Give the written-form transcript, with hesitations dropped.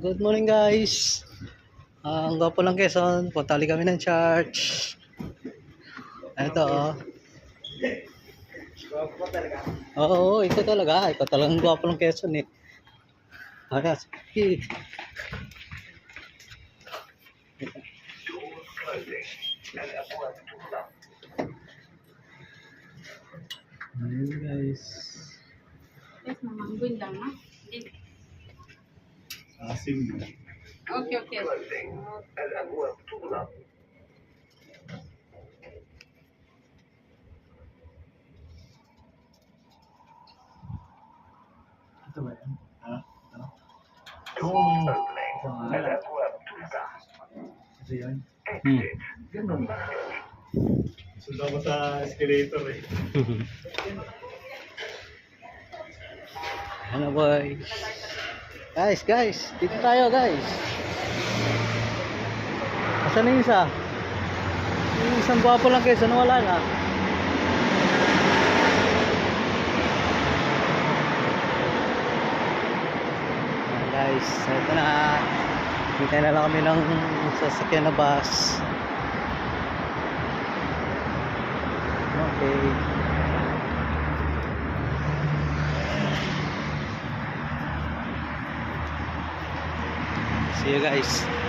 Good morning guys. Ang gwapo lang Quezon, punta kami ng church. Ito oh. Gwapo talaga. Oo, ito talaga. Ito talagang gwapo lang Quezon eh. Ayan. Ayun guys. Yes, mamangguin lang ha. Asim. Okay, okay. Ito ba yan? Ha? Ano? Oh. Ito yan? Hmm. Ganun. Sundan ko sa escalator eh. Ano boy? Guys, dito tayo guys. Asan na yung isa? Yung isang gwapo lang Quezon, wala na. Guys, ito na. Hintay na lang kami ng sasakyan na bus. Okay. See you guys.